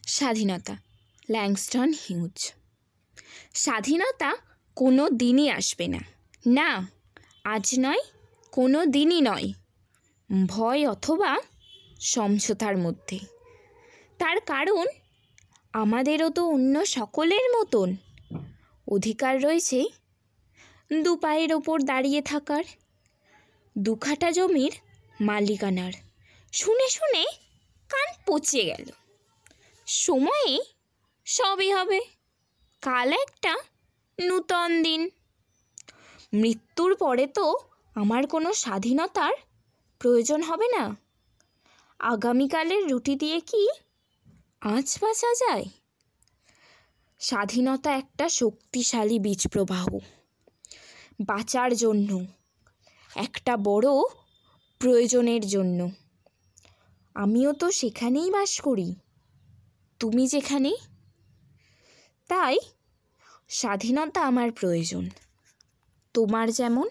স্বাধীনতা, Langston huge. স্বাধীনতা কোনো দিনই আসবে না, না আজ নয়, কোনো দিনই নয়, ভয় অথবা সমঝোতার মধ্যে। তার কারণ আমাদেরও তো অন্য সকলের মতন অধিকার রয়েছে দু পায়ের ওপর দাঁড়িয়ে থাকার, দুখাটা জমির মালিকানার। শুনে শুনে কান পচে গেল। সময়ে সবই হবে, কাল একটা নূতন দিন। মৃত্যুর পরে তো আমার কোনো স্বাধীনতার প্রয়োজন হবে না। আগামীকালের রুটি দিয়ে কি আজ বাঁচা যায়? স্বাধীনতা একটা শক্তিশালী বীজ প্রবাহ, বাঁচার জন্য, একটা বড় প্রয়োজনের জন্য। আমিও তো সেখানেই বাস করি, তুমি যেখানে। তাই স্বাধীনতা আমার প্রয়োজন, তোমার যেমন।